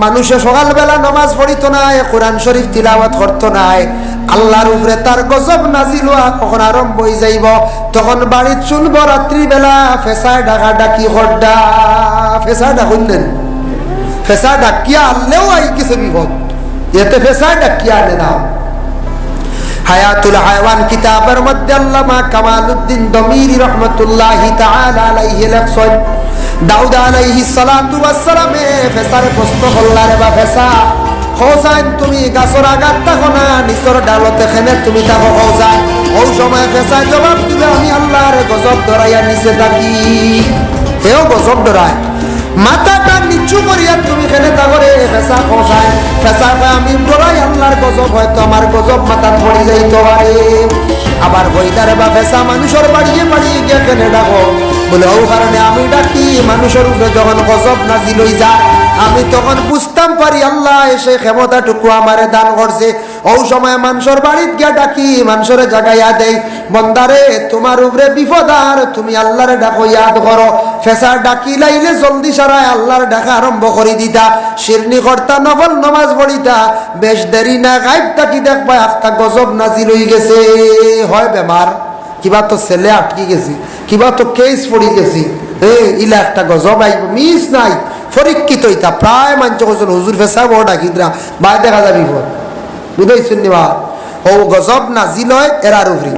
মানুষে সকালবেলা নামাজ পড়িত নাই, কোরআন শরীফ তিলাওয়াত করতো নাই, আল্লাহর উপরে তার গজব নাজিল হওয়া কখন আরম্ভ হয়ে যাইব, তখন বাড়িত শুনবো রাত্রিবেলা ফেসায় ডাকা ডাকি হড্ডা, ফেসা ডাকুন, ফেসা ডাকিয়া আনলেও আই কিছু বিপদ, এতে ফেসা ডাকিয়া আনে না। হায়াতুল হায়াওয়ান কিতাবের মধ্যে আল্লামা কামালউদ্দিন দমিরি রাহমাতুল্লাহি তাআলা আলাইহি লেখছেন, দাউদ আলাইহিস সালাতু ওয়াস সালামে ফেসারে প্রশ্ন করলারে বা ফেসা হোসাইন তুমি গাছর আঘাত থাকো না, নিচর ডালতে খেনে তুমি থাকো হোসাইন, ওই সময় ফেসায় জবাব দিবে আমি আল্লাহর গজব ধরাইয়া নিচে থাকি, এও গজব ধরায়, মাথাটা নিচু করিয়া তুমি খেলে থাকরে ফেসা হোসাইন, ফেসা আমি ডরাই আল্লাহর গজব, হয়তো আমার গজব মাথা পড়ে যাইতে পারে। আবার হইতারে বা ফেসা মানুষের বাড়িয়ে বাড়িয়ে গিয়ে খেলে ডাকো, বলে ও কারণে আমি ডাকি মানুষের উপরে যখন গজব নাজিল হই যায় আমি তখন বুঝতাম পারি আল্লাহ এসে ক্ষমতাটুকু আমারে দান করছে, ওই সময় মানুষের বাড়িত গিয়া ডাকি মানুষের জাগাইয়া দেই বন্দারে তোমার উপরে বিপদ আর তুমি আল্লাহরে ডাকো ইয়াদ করো, ফেসা ডাকি লাইলে জলদি সারায় আল্লাহর ডাকা আরম্ভ করে দিতা, শিরনি কর্তা নফল নামাজ পড়িতা, বেশ দেরি না গায়েব তাকি দেখবা একটা গজব নাজিল হয়ে গেছে, হয় বেমার কিবা তো ছেলে আটকে গেছি, কিবা তো কেস পড়ে গেছি, ইলা একটা গজব আইব মিস নাই, পরীক্ষিত ইতা প্রায় মাঞ্চ করছেন হুজুর ফেসা বড় ডাকিদরা বাই দেখা যাবি বুঝাইছেন নিবা, ও গজব নাজিল হয় এরার উপরি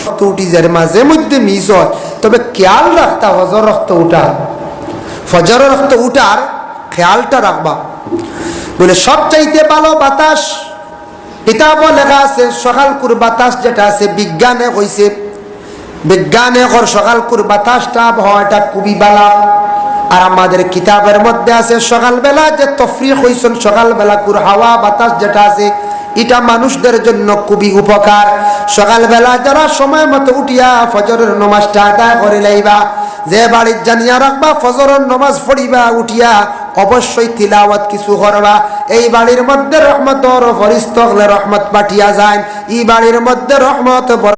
রক্ত উঠি যায়, মাঝে মধ্যে মিস হয়, তবে খেয়াল রাখতা ফজর রক্ত উঠার, ফজর রক্ত উঠার খেয়ালটা রাখবা। বলে সবচাইতে ভালো বাতাস কিতাবও লেখা আছে সকালকুর বাতাস যেটা আছে বিজ্ঞানে কইছে, বিজ্ঞানে সকালকুর বাতাসটা আবহাওয়াটা খুবই ভালো, আর আমাদের কিতাবের মধ্যে আছে সকালবেলা যে তফরিক হইছেন সকালবেলা কুর হাওয়া বাতাস যেটা আছে এটা মানুষদের জন্য খুবই উপকার। সকালবেলা যারা সময় মতো উঠিয়া ফজরের নামাজটা আদায় করে লাইবা, যে বাড়ির জানিয়া রাখবা ফজরের নামাজ পড়িবা উঠিয়া অবশ্যই তিলাওয়াত কিছু করবা, এই বাড়ির মধ্যে রহমতর ফরিস্ত রহমত পাঠিয়া যায়, এই বাড়ির মধ্যে রহমত